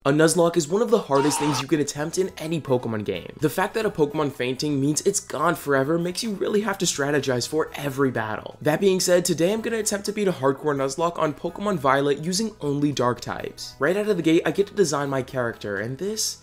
A Nuzlocke is one of the hardest things you can attempt in any Pokemon game. The fact that a Pokemon fainting means it's gone forever makes you really have to strategize for every battle. That being said, today I'm going to attempt to beat a hardcore Nuzlocke on Pokemon Violet using only Dark types. Right out of the gate, I get to design my character, and this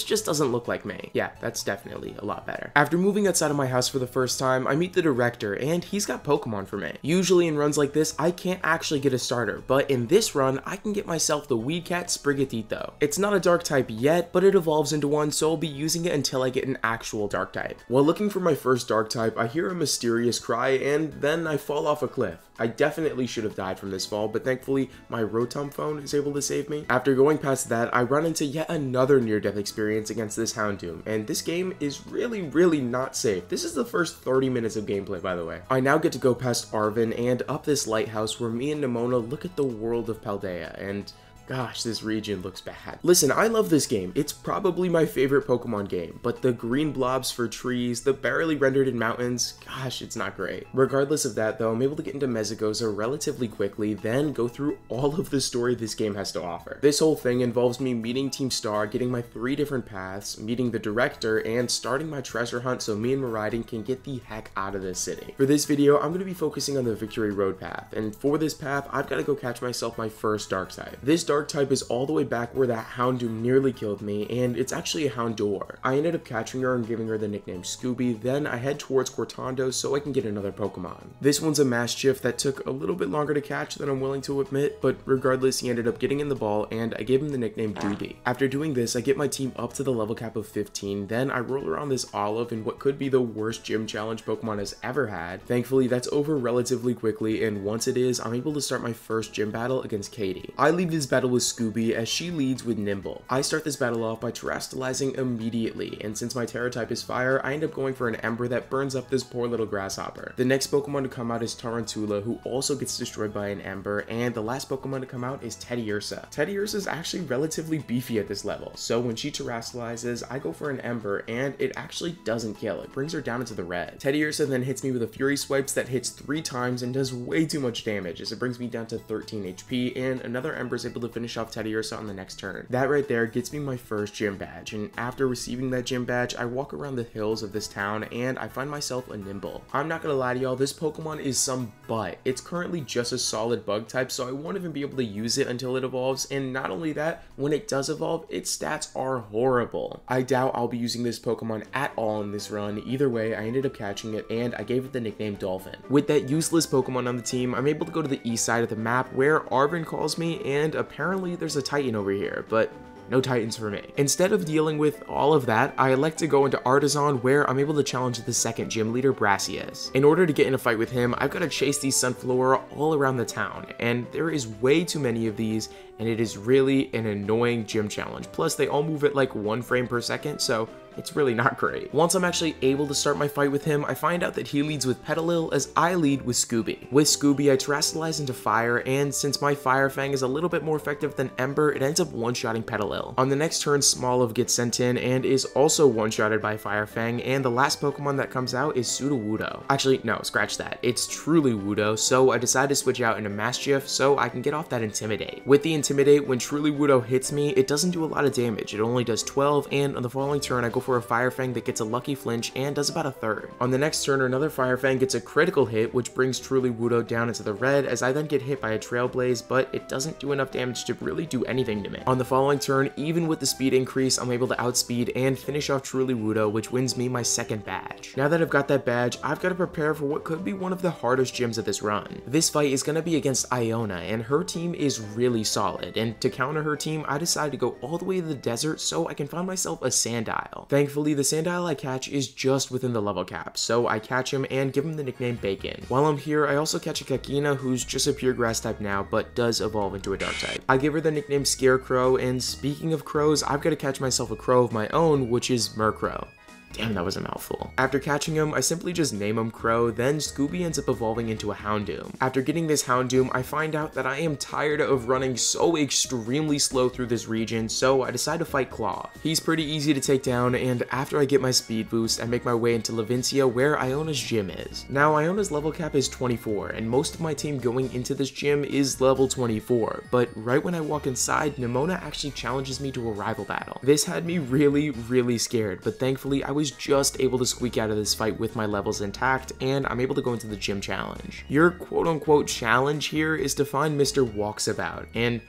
just doesn't look like me. Yeah, that's definitely a lot better. After moving outside of my house for the first time, I meet the director, and he's got Pokemon for me. Usually in runs like this, I can't actually get a starter, but in this run, I can get myself the Weedcat Sprigatito. It's not a Dark type yet, but it evolves into one, so I'll be using it until I get an actual Dark type. While looking for my first Dark type, I hear a mysterious cry, and then I fall off a cliff. I definitely should have died from this fall, but thankfully my Rotom phone is able to save me. After going past that, I run into yet another near-death experience against this Houndoom, and this game is really not safe. This is the first 30 minutes of gameplay, by the way. I now get to go past Arvin and up this lighthouse where me and Nimona look at the world of Paldea, and gosh, this region looks bad. Listen, I love this game. It's probably my favorite Pokemon game, but the green blobs for trees, the barely rendered in mountains, gosh, it's not great. Regardless of that though, I'm able to get into Mesagoza relatively quickly, then go through all of the story this game has to offer. This whole thing involves me meeting Team Star, getting my 3 different paths, meeting the director, and starting my treasure hunt so me and Miraidon can get the heck out of this city. For this video, I'm going to be focusing on the Victory Road path, and for this path, I've got to go catch myself my first Dark type. This Dark type is all the way back where that Houndoom nearly killed me, and it's actually a Houndour. I ended up catching her and giving her the nickname Scooby, then I head towards Cortando so I can get another Pokemon. This one's a Mastiff that took a little bit longer to catch than I'm willing to admit, but regardless, he ended up getting in the ball, and I gave him the nickname Doobie. After doing this, I get my team up to the level cap of 15, then I roll around this Olive in what could be the worst gym challenge Pokemon has ever had. Thankfully, that's over relatively quickly, and once it is, I'm able to start my first gym battle against Katie. I leave this battle with Scooby as she leads with Nimble. I start this battle off by terastallizing immediately, and since my Terra type is fire, I end up going for an Ember that burns up this poor little grasshopper. The next Pokemon to come out is Tarantula, who also gets destroyed by an Ember, and the last Pokemon to come out is Teddiursa. Teddiursa is actually relatively beefy at this level, so when she terastallizes, I go for an Ember, and it actually doesn't kill. It brings her down into the red. Teddiursa then hits me with a Fury Swipes that hits 3 times and does way too much damage, as it brings me down to 13 HP, and another Ember is able to finish off Teddiursa on the next turn. That right there gets me my first gym badge, and after receiving that gym badge, I walk around the hills of this town and I find myself a Nimble. I'm not gonna lie to y'all, this Pokemon is some butt. It's currently just a solid bug type, so I won't even be able to use it until it evolves, and not only that, when it does evolve, its stats are horrible. I doubt I'll be using this Pokemon at all in this run. Either way, I ended up catching it and I gave it the nickname Dolphin. With that useless Pokemon on the team, I'm able to go to the east side of the map where Arvin calls me, and apparently there's a Titan over here, but no Titans for me. Instead of dealing with all of that, I elect to go into Artisan, where I'm able to challenge the second gym leader, Brassius. In order to get in a fight with him, I've got to chase these Sunflora all around the town, and there is way too many of these, and it is really an annoying gym challenge. Plus, they all move at like 1 frame per second, so it's really not great. Once I'm actually able to start my fight with him, I find out that he leads with Petalil as I lead with Scooby. With Scooby, I terastallize into fire, and since my Fire Fang is a little bit more effective than Ember, it ends up one-shotting Petalil. On the next turn, Smoliv gets sent in and is also one-shotted by Fire Fang, and the last Pokemon that comes out is Sudowoodo. Actually, no, scratch that. It's Truly Woodo, so I decide to switch out into Mastiff so I can get off that Intimidate. With the Intimidate, when Truly Woodo hits me, it doesn't do a lot of damage. It only does 12, and on the following turn, I go for a Fire Fang that gets a lucky flinch and does about a third. On the next turn, another Fire Fang gets a critical hit, which brings Truly Woodo down into the red, as I then get hit by a Trailblaze, but it doesn't do enough damage to really do anything to me. On the following turn, even with the speed increase, I'm able to outspeed and finish off Truly Woodo, which wins me my second badge. Now that I've got that badge, I've got to prepare for what could be one of the hardest gyms of this run. This fight is going to be against Iona, and her team is really solid, and to counter her team, I decided to go all the way to the desert so I can find myself a Sandile. Thankfully, the Sandile I catch is just within the level cap, so I catch him and give him the nickname Bacon. While I'm here, I also catch a Kakina, who's just a pure grass type now, but does evolve into a dark type. I give her the nickname Scarecrow, and speaking of crows, I've got to catch myself a crow of my own, which is Murkrow. Damn, that was a mouthful. After catching him, I simply just name him Crow, then Scooby ends up evolving into a Houndoom. After getting this Houndoom, I find out that I am tired of running so extremely slow through this region, so I decide to fight Claw. He's pretty easy to take down, and after I get my speed boost, I make my way into Levincia where Iona's gym is. Now, Iona's level cap is 24, and most of my team going into this gym is level 24, but right when I walk inside, Nemona actually challenges me to a rival battle. This had me really scared, but thankfully I was just able to squeak out of this fight with my levels intact, and I'm able to go into the gym challenge. Your quote-unquote challenge here is to find Mr. Walksabout, and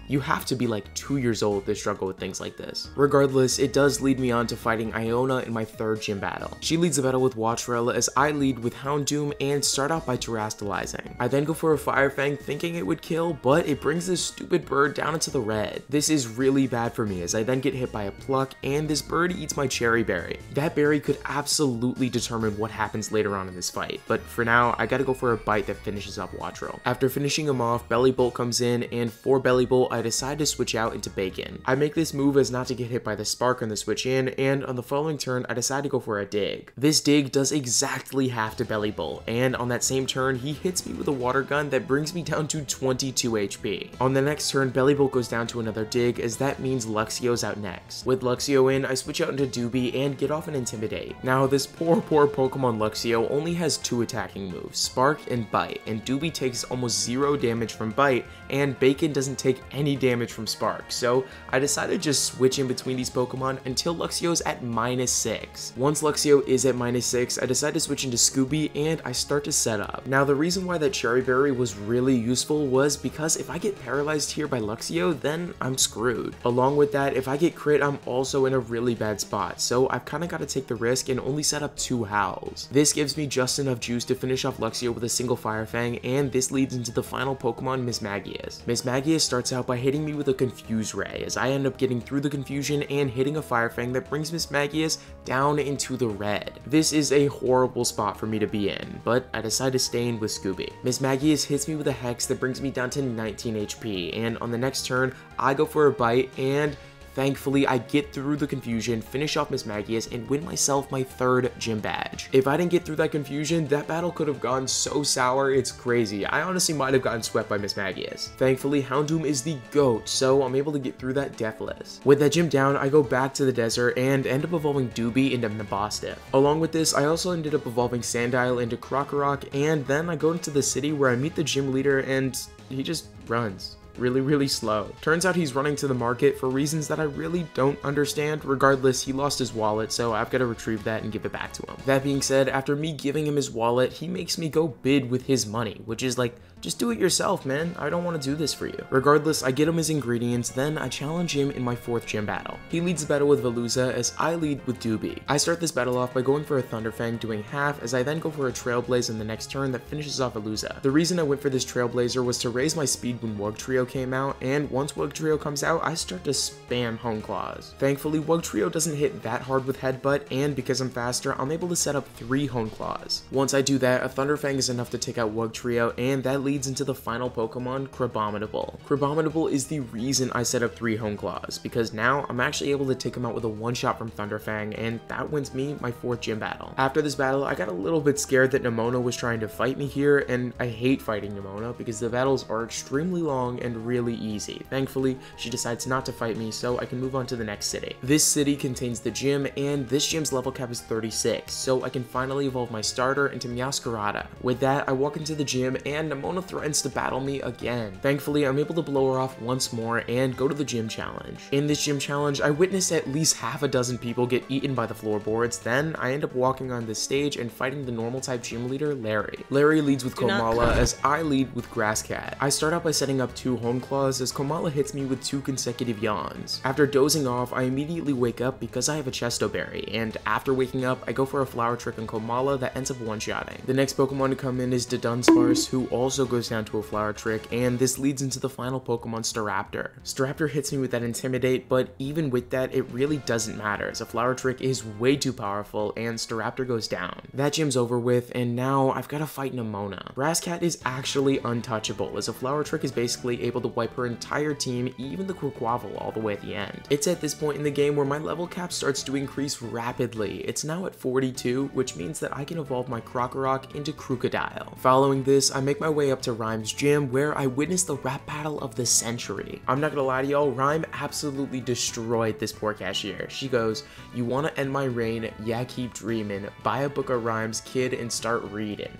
you have to be like 2 years old to struggle with things like this. Regardless, it does lead me on to fighting Iona in my third gym battle. She leads the battle with Wattrel as I lead with Houndoom and start out by terastallizing. I then go for a Fire Fang thinking it would kill, but it brings this stupid bird down into the red. This is really bad for me as I then get hit by a Pluck and this bird eats my Cherry Berry. That berry could absolutely determine what happens later on in this fight, but for now, I gotta go for a bite that finishes off Wattrel. After finishing him off, Belly Bolt comes in, and for Belly Bolt, I decide to switch out into Bacon. I make this move as not to get hit by the Spark on the switch in, and on the following turn, I decide to go for a Dig. This Dig does exactly half to Belly Bolt, and on that same turn, he hits me with a Water Gun that brings me down to 22 HP. On the next turn, Belly Bolt goes down to another Dig, as that means Luxio's out next. With Luxio in, I switch out into Doobie and get off an Intimidate. Now, this poor Pokemon Luxio only has 2 attacking moves, Spark and Bite, and Doobie takes almost 0 damage from Bite, and Bacon doesn't take any damage from Spark, so I decided to just switch in between these Pokemon until Luxio's at -6. Once Luxio is at -6, I decide to switch into Scooby and I start to set up. Now the reason why that Cherry Berry was really useful was because if I get paralyzed here by Luxio, then I'm screwed. Along with that, if I get crit, I'm also in a really bad spot, so I've kind of got to take the risk and only set up 2 Howls. This gives me just enough juice to finish off Luxio with a single Fire Fang, and this leads into the final Pokemon, Mismagius. Mismagius starts out by hitting me with a Confuse Ray, as I end up getting through the confusion and hitting a Fire Fang that brings Mismagius down into the red. This is a horrible spot for me to be in, but I decide to stay in with Scooby. Mismagius hits me with a Hex that brings me down to 19 HP, and on the next turn, I go for a Bite, and thankfully, I get through the confusion, finish off Mismagius, and win myself my 3rd gym badge. If I didn't get through that confusion, that battle could have gone so sour, it's crazy. I honestly might have gotten swept by Mismagius. Thankfully, Houndoom is the GOAT, so I'm able to get through that deathless. With that gym down, I go back to the desert and end up evolving Doobie into Nabostiff. Along with this, I also ended up evolving Sandile into Krokorok, and then I go into the city where I meet the gym leader and he just runs really slow. Turns out he's running to the market for reasons that I really don't understand. Regardless, he lost his wallet, so I've got to retrieve that and give it back to him. That being said, after me giving him his wallet, he makes me go bid with his money, which is like, just do it yourself, man. I don't want to do this for you. Regardless, I get him his ingredients, then I challenge him in my 4th gym battle. He leads the battle with Veluza as I lead with Doobie. I start this battle off by going for a Thunderfang, doing half, as I then go for a Trailblaze in the next turn that finishes off Veluza. The reason I went for this Trailblazer was to raise my speed when Wugtrio came out, and once Wugtrio comes out, I start to spam Hone Claws. Thankfully, Wugtrio doesn't hit that hard with Headbutt, and because I'm faster, I'm able to set up 3 Hone Claws. Once I do that, a Thunderfang is enough to take out Wugtrio, and that leads into the final Pokemon, Crabominable. Crabominable is the reason I set up 3 Hone Claws, because now I'm actually able to take him out with a one-shot from Thunderfang, and that wins me my 4th gym battle. After this battle, I got a little bit scared that Nemona was trying to fight me here, and I hate fighting Nemona because the battles are extremely long and really easy. Thankfully, she decides not to fight me, so I can move on to the next city. This city contains the gym, and this gym's level cap is 36, so I can finally evolve my starter into Meowscarada. With that, I walk into the gym, and Nemona threatens to battle me again. Thankfully, I'm able to blow her off once more and go to the gym challenge. In this gym challenge, I witnessed at least half a dozen people get eaten by the floorboards. Then I end up walking on this stage and fighting the normal type gym leader, Larry. Larry leads with Komala as I lead with Grass Cat. I start out by setting up 2 Hone Claws as Komala hits me with 2 consecutive yawns. After dozing off, I immediately wake up because I have a Chesto Berry, and after waking up, I go for a Flower Trick on Komala that ends up one-shotting. The next Pokemon to come in is Dunsparce, who also goes down to a Flower Trick, and this leads into the final Pokemon, Staraptor. Staraptor hits me with that Intimidate, but even with that, it really doesn't matter, as a Flower Trick is way too powerful, and Staraptor goes down. That gym's over with, and now I've got to fight Nemona. Grass Cat is actually untouchable, as a Flower Trick is basically a able to wipe her entire team, even the Quaquaval, all the way at the end. It's at this point in the game where my level cap starts to increase rapidly. It's now at 42, which means that I can evolve my Krokorok into Crocodile. Following this, I make my way up to Rhyme's gym, where I witness the rap battle of the century. I'm not gonna lie to y'all, Rhyme absolutely destroyed this poor cashier. She goes, "You wanna end my reign? Yeah, keep dreaming. Buy a book of rhymes, kid, and start reading."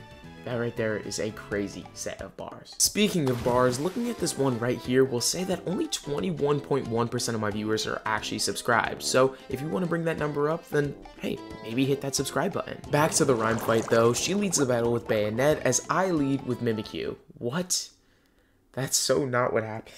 That right there is a crazy set of bars. Speaking of bars, looking at this one right here will say that only 21.1% of my viewers are actually subscribed. So if you want to bring that number up, then hey, maybe hit that subscribe button. Back to the Rhyme fight though, she leads the battle with Bayonet as I lead with Mimikyu. What? That's so not what happened.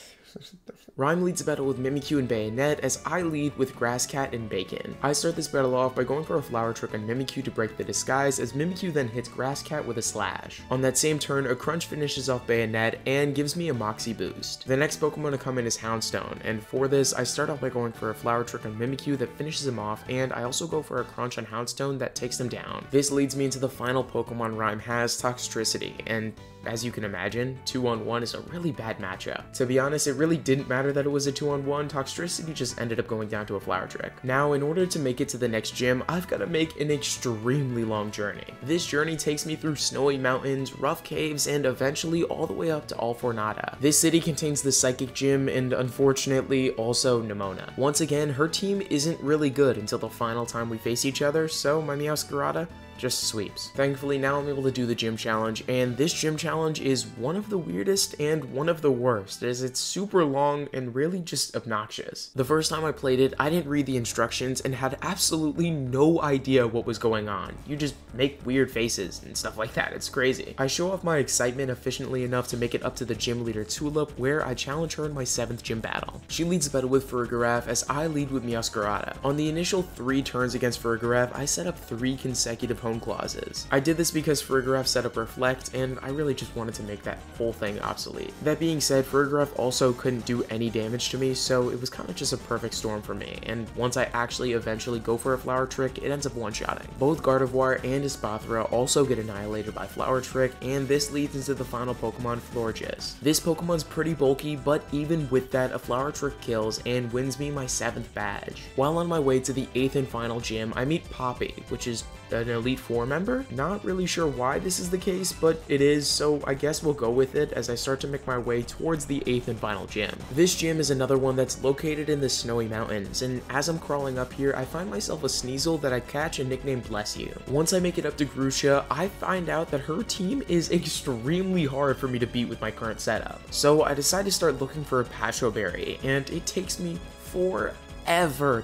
Rhyme leads the battle with Mimikyu and Bayonet as I lead with Grasscat and Bacon. I start this battle off by going for a flower trick on Mimikyu to break the disguise, as Mimikyu then hits Grasscat with a slash. On that same turn, a crunch finishes off Bayonet and gives me a Moxie boost. The next Pokemon to come in is Houndstone, and for this, I start off by going for a flower trick on Mimikyu that finishes him off, and I also go for a crunch on Houndstone that takes him down. This leads me into the final Pokemon Rhyme has, Toxtricity, and as you can imagine, 2-on-1 is a really bad matchup. To be honest, it really didn't matter that it was a 2-on-1, Toxtricity just ended up going down to a flower trick. Now, in order to make it to the next gym, I've got to make an extremely long journey. This journey takes me through snowy mountains, rough caves, and eventually all the way up to Alfornada. This city contains the Psychic Gym and unfortunately also Nemona. Once again, her team isn't really good until the final time we face each other, so my Meowscarada just sweeps. Thankfully, now I'm able to do the gym challenge, and this gym challenge is one of the weirdest and one of the worst, as it's super long and really just obnoxious. The first time I played it, I didn't read the instructions and had absolutely no idea what was going on. You just make weird faces and stuff like that, it's crazy. I show off my excitement efficiently enough to make it up to the gym leader Tulip, where I challenge her in my 7th gym battle. She leads the battle with Farigiraf as I lead with Meowscarada. On the initial 3 turns against Farigiraf, I set up 3 consecutive home clauses. I did this because Farigiraf set up Reflect, and I really just wanted to make that whole thing obsolete. That being said, Farigiraf also couldn't do any damage to me, so it was kind of just a perfect storm for me, and once I actually eventually go for a flower trick, it ends up one-shotting. Both Gardevoir and Espathra also get annihilated by flower trick, and this leads into the final Pokemon, Florges. This Pokemon's pretty bulky, but even with that, a flower trick kills and wins me my 7th badge. While on my way to the 8th and final gym, I meet Poppy, which is an Elite Four member. Not really sure why this is the case, but it is, so I guess we'll go with it as I start to make my way towards the 8th and final gym. This gym is another one that's located in the snowy mountains, and as I'm crawling up here, I find myself a Sneasel that I catch and nickname Bless You. Once I make it up to Grusha, I find out that her team is extremely hard for me to beat with my current setup. So I decide to start looking for a Patcho Berry, and it takes me forever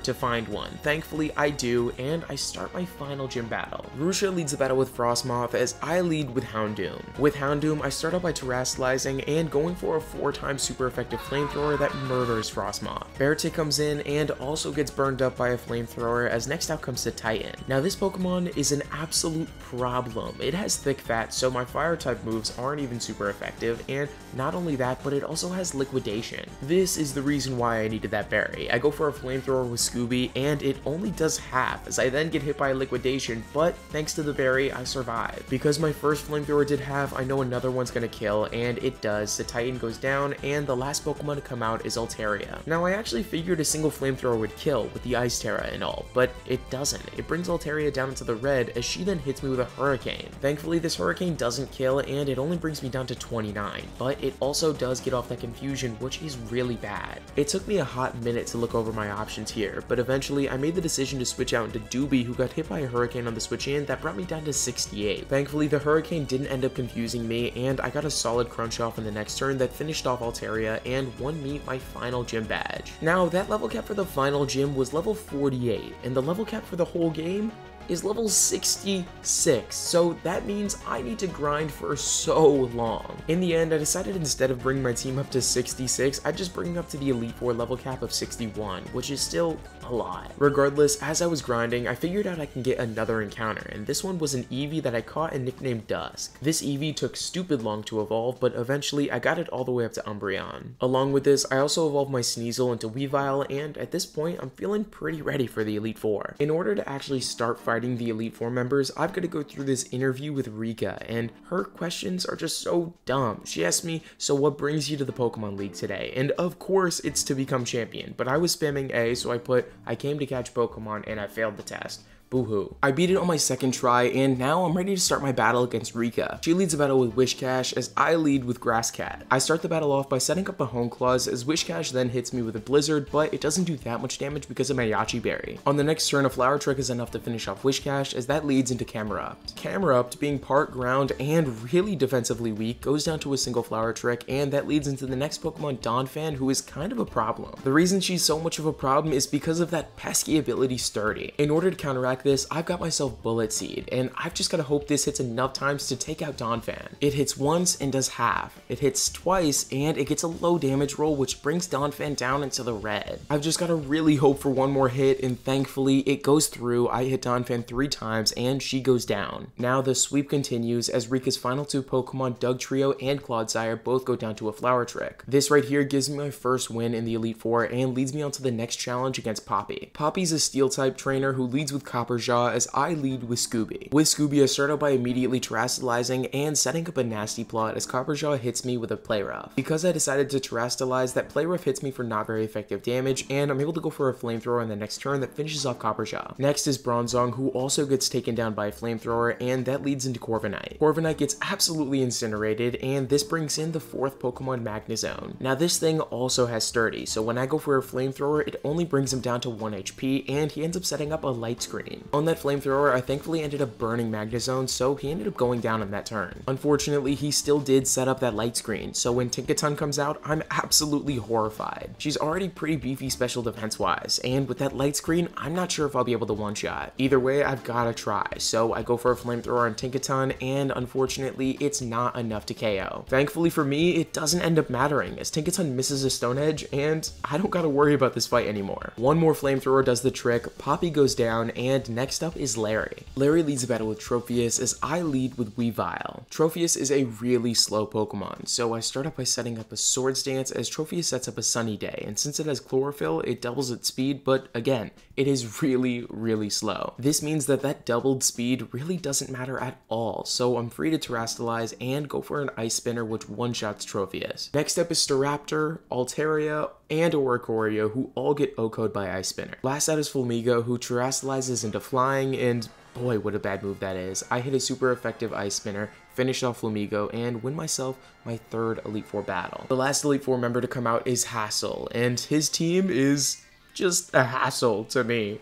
to find one. Thankfully, I do, and I start my final gym battle. Grusha leads the battle with Frostmoth as I lead with Houndoom. With Houndoom, I start out by terrestrializing and going for a 4-time super effective flamethrower that murders Frostmoth. Beartic comes in and also gets burned up by a flamethrower, as next out comes the Titan. Now this Pokemon is an absolute problem. It has thick fat, so my fire type moves aren't even super effective, and not only that, but it also has liquidation. This is the reason why I needed that berry. I go for a flamethrower with Scooby, and it only does half, as I then get hit by a liquidation, but thanks to the berry, I survive. Because my first flamethrower did half, I know another one's gonna kill, and it does. The Titan goes down, and the last Pokemon to come out is Altaria. Now, I actually figured a single flamethrower would kill with the Ice Terra and all, but it doesn't. It brings Altaria down into the red, as she then hits me with a Hurricane. Thankfully, this Hurricane doesn't kill, and it only brings me down to 29, but it also does get off that confusion, which is really bad. It took me a hot minute to look over my options here, but eventually I made the decision to switch out into Doobie, who got hit by a Hurricane on the switch in that brought me down to 68. Thankfully, the Hurricane didn't end up confusing me, and I got a solid crunch off in the next turn that finished off Altaria and won me my final gym badge. Now, that level cap for the final gym was level 48, and the level cap for the whole game is level 66, so that means I need to grind for so long. In the end, I decided instead of bringing my team up to 66, I'd just bring it up to the Elite Four level cap of 61, which is still a lot. Regardless, as I was grinding, I figured out I can get another encounter, and this one was an Eevee that I caught and nicknamed Dusk. This Eevee took stupid long to evolve, but eventually I got it all the way up to Umbreon. Along with this, I also evolved my Sneasel into Weavile, and at this point, I'm feeling pretty ready for the Elite Four. In order to actually start fighting fighting the Elite Four members, I've got to go through this interview with Rika, and her questions are just so dumb. She asked me, so what brings you to the Pokemon League today? And of course, it's to become champion, but I was spamming A, so I put, I came to catch Pokemon, and I failed the test. Boo-hoo. I beat it on my second try, and now I'm ready to start my battle against Rika. She leads the battle with Whiscash, as I lead with Grass Cat. I start the battle off by setting up a Hone Claws, as Whiscash then hits me with a Blizzard, but it doesn't do that much damage because of my Yachi Berry. On the next turn, a Flower Trick is enough to finish off Whiscash, as that leads into Camerupt. Camerupt, being part ground and really defensively weak, goes down to a single Flower Trick, and that leads into the next Pokemon, Donphan, who is kind of a problem. The reason she's so much of a problem is because of that pesky ability Sturdy. In order to counteract this, I've got myself Bullet Seed, and I've just gotta hope this hits enough times to take out Donphan. It hits once and does half. It hits twice and it gets a low damage roll, which brings Donphan down into the red. I've just gotta really hope for one more hit, and thankfully it goes through. I hit Donphan 3 times and she goes down. Now the sweep continues as Rika's final 2 Pokemon, Dugtrio and Clodsire, both go down to a Flower Trick. This right here gives me my first win in the Elite Four and leads me on to the next challenge against Poppy. Poppy's a Steel type trainer who leads with Copperjaw, as I lead with Scooby. With Scooby, I start out by immediately terastallizing and setting up a nasty plot as Copperjaw hits me with a Play Rough. Because I decided to terastallize, that Play Rough hits me for not very effective damage, and I'm able to go for a Flamethrower in the next turn that finishes off Copperjaw. Next is Bronzong, who also gets taken down by a Flamethrower, and that leads into Corviknight. Corviknight gets absolutely incinerated, and this brings in the 4th Pokemon, Magnezone. Now this thing also has Sturdy, so when I go for a Flamethrower, it only brings him down to 1 HP, and he ends up setting up a Light Screen. On that Flamethrower, I thankfully ended up burning Magnezone, so he ended up going down on that turn. Unfortunately, he still did set up that Light Screen, so when Tinkaton comes out, I'm absolutely horrified. She's already pretty beefy special defense wise, and with that Light Screen, I'm not sure if I'll be able to one-shot. Either way, I've gotta try, so I go for a Flamethrower on Tinkaton, and unfortunately, it's not enough to KO. Thankfully for me, it doesn't end up mattering, as Tinkaton misses a Stone Edge, and I don't gotta worry about this fight anymore. One more Flamethrower does the trick, Poppy goes down, and next up is Larry. Larry leads the battle with Trophius, as I lead with Weavile. Trophius is a really slow Pokemon, so I start up by setting up a Swords Dance, as Trophius sets up a Sunny Day, and since it has Chlorophyll, it doubles its speed, but again, it is really slow. This means that that doubled speed really doesn't matter at all, so I'm free to terastallize and go for an Ice Spinner, which one-shots Trophius. Next up is Staraptor, Altaria, and Oricorio, who all get OHKO'd by Ice Spinner. Last out is Fulmigo, who terastallizes into Flying, and boy, what a bad move that is. I hit a super effective Ice Spinner, finish off Flamingo, and win myself my 3rd Elite Four battle. The last Elite Four member to come out is Hassel, and his team is just a hassle to me.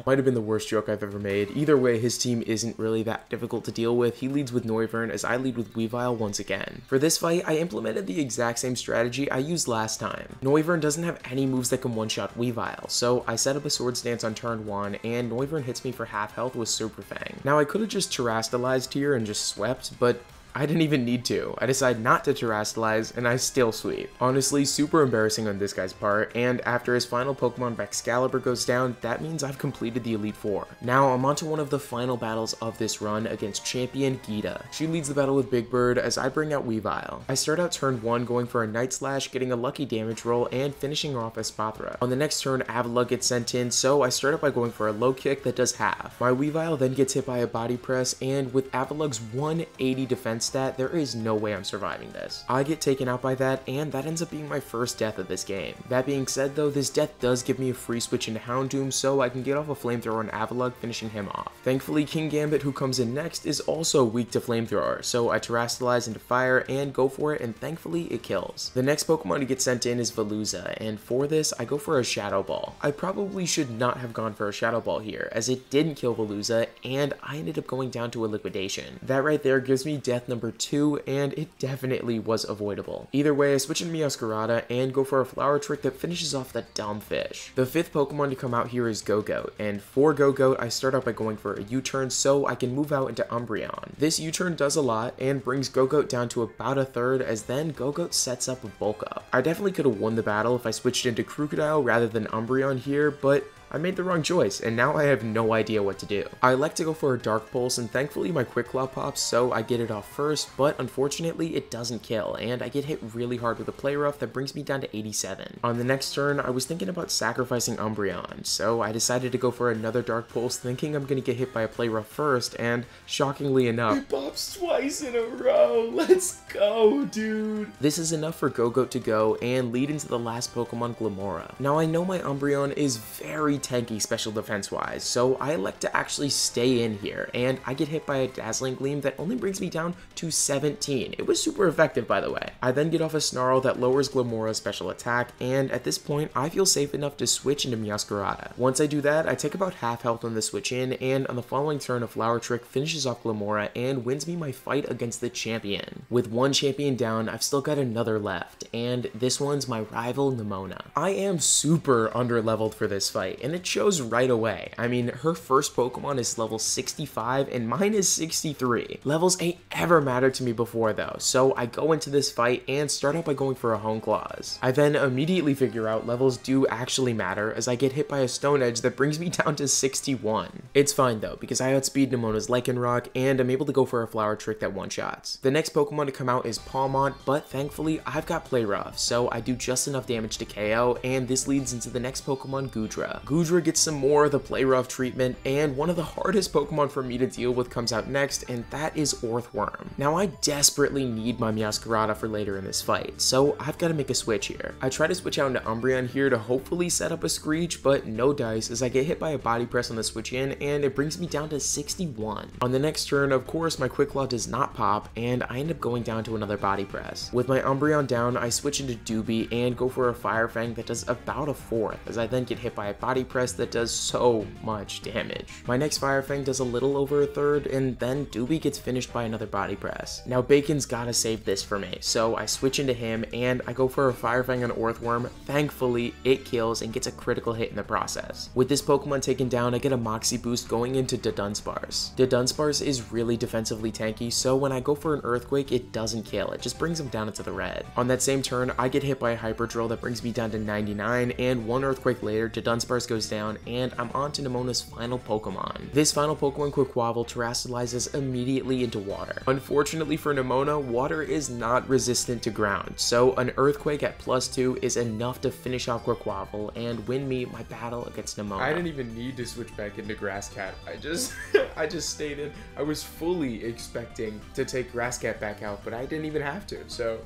Might have been the worst joke I've ever made. Either way, his team isn't really that difficult to deal with. He leads with Noivern, as I lead with Weavile once again. For this fight, I implemented the exact same strategy I used last time. Noivern doesn't have any moves that can one-shot Weavile, so I set up a Swords Dance on turn 1, and Noivern hits me for half health with Super Fang. Now, I could have just terastallized here and just swept, but I didn't even need to. I decided not to terastallize, and I still sweep. Honestly, super embarrassing on this guy's part, and after his final Pokemon Excalibur goes down, that means I've completed the Elite Four. Now, I'm on to one of the final battles of this run against Champion Geeta. She leads the battle with Big Bird, as I bring out Weavile. I start out turn 1 going for a Night Slash, getting a lucky damage roll, and finishing off as Espathra. On the next turn, Avalugg gets sent in, so I start out by going for a low kick that does half. My Weavile then gets hit by a Body Press, and with Avalugg's 180 defense stat, there is no way I'm surviving this. I get taken out by that, and that ends up being my first death of this game. That being said though, this death does give me a free switch into Houndoom, so I can get off a Flamethrower on Avalugg, finishing him off. Thankfully, King Gambit, who comes in next, is also weak to Flamethrower, so I terastallize into Fire and go for it, and thankfully it kills. The next Pokemon to get sent in is Veluza, and for this, I go for a Shadow Ball. I probably should not have gone for a Shadow Ball here, as it didn't kill Veluza, and I ended up going down to a Liquidation. That right there gives me death number 2, and it definitely was avoidable. Either way, I switch into Meowscarada and go for a Flower Trick that finishes off the dumb fish. The 5th Pokemon to come out here is Go-Goat, and for Go-Goat, I start out by going for a U-turn so I can move out into Umbreon. This U-turn does a lot and brings Go-Goat down to about a third, as then Go-Goat sets up a Bulk Up. I definitely could have won the battle if I switched into Crocodile rather than Umbreon here, but I made the wrong choice, and now I have no idea what to do. I like to go for a Dark Pulse, and thankfully my Quick Claw pops, so I get it off first, but unfortunately it doesn't kill, and I get hit really hard with a Play Rough that brings me down to 87. On the next turn, I was thinking about sacrificing Umbreon, so I decided to go for another Dark Pulse, thinking I'm gonna get hit by a Play Rough first, and shockingly enough, it pops twice in a row. Let's go, dude. This is enough for Go-Goat to go and lead into the last Pokemon, Glimmora. Now I know my Umbreon is very tanky special defense wise, so I elect to actually stay in here, and I get hit by a Dazzling Gleam that only brings me down to 17. It was super effective, by the way. I then get off a Snarl that lowers Glimmora's special attack, and at this point I feel safe enough to switch into Meowscarada. Once I do that, I take about half health on the switch in, and on the following turn a Flower Trick finishes off Glimmora and wins me my fight against the champion. With one champion down, I've still got another left, and this one's my rival Nemona. I am super underleveled for this fight, and it shows right away. I mean, her first Pokemon is level 65 and mine is 63. Levels ain't ever mattered to me before though, so I go into this fight and start out by going for a Hone Claws. I then immediately figure out levels do actually matter as I get hit by a Stone Edge that brings me down to 61. It's fine though, because I outspeed Nemona's Lycanroc and I'm able to go for a Flower Trick that one-shots. The next Pokemon to come out is Palmont, but thankfully I've got Play Rough, so I do just enough damage to KO, and this leads into the next Pokemon, Goodra. Goodra gets some more of the Play Rough treatment, and one of the hardest Pokemon for me to deal with comes out next, and that is Orthworm. Now I desperately need my Meowscarada for later in this fight, so I've got to make a switch here. I try to switch out into Umbreon here to hopefully set up a Screech, but no dice as I get hit by a Body Press on the switch in, and it brings me down to 61. On the next turn, of course, my Quick Claw does not pop, and I end up going down to another Body Press. With my Umbreon down, I switch into Doobie and go for a Fire Fang that does about a fourth, as I then get hit by a Body Press that does so much damage. My next Fire Fang does a little over a third, and then Doobie gets finished by another Body Press. Now Bacon's gotta save this for me, so I switch into him and I go for a Fire Fang on Orthworm. Thankfully, it kills and gets a critical hit in the process. With this Pokemon taken down, I get a Moxie boost going into Dunsparce. Dunsparce is really defensively tanky, so when I go for an Earthquake, it doesn't kill, it just brings him down into the red. On that same turn, I get hit by a Hyper Drill that brings me down to 99, and one Earthquake later, Dunsparce goes down, and I'm on to Nemona's final Pokemon. This final Pokemon, Quaquaval, terrestrializes immediately into water. Unfortunately for Nemona, water is not resistant to ground, so an Earthquake at +2 is enough to finish off Quaquaval and win me my battle against Nemona. I didn't even need to switch back into Grass Cat. I just stated I was fully expecting to take Grass Cat back out, but I didn't even have to, so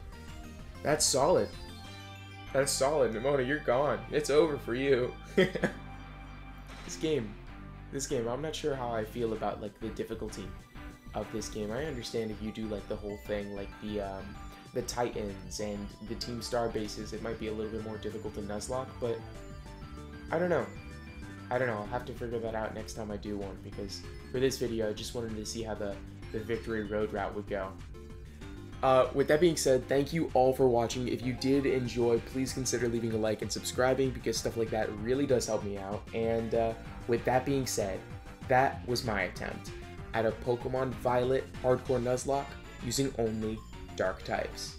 that's solid. That's solid. Nemona, you're gone. It's over for you. This game, I'm not sure how I feel about like the difficulty of this game. I understand if you do like the whole thing, like the Titans and the Team Star bases, it might be a little bit more difficult to Nuzlocke, but I don't know. I'll have to figure that out next time I do one, because for this video, I just wanted to see how the Victory Road route would go. With that being said, thank you all for watching. If you did enjoy, please consider leaving a like and subscribing, because stuff like that really does help me out. And with that being said, that was my attempt at a Pokemon Violet Hardcore Nuzlocke using only Dark types.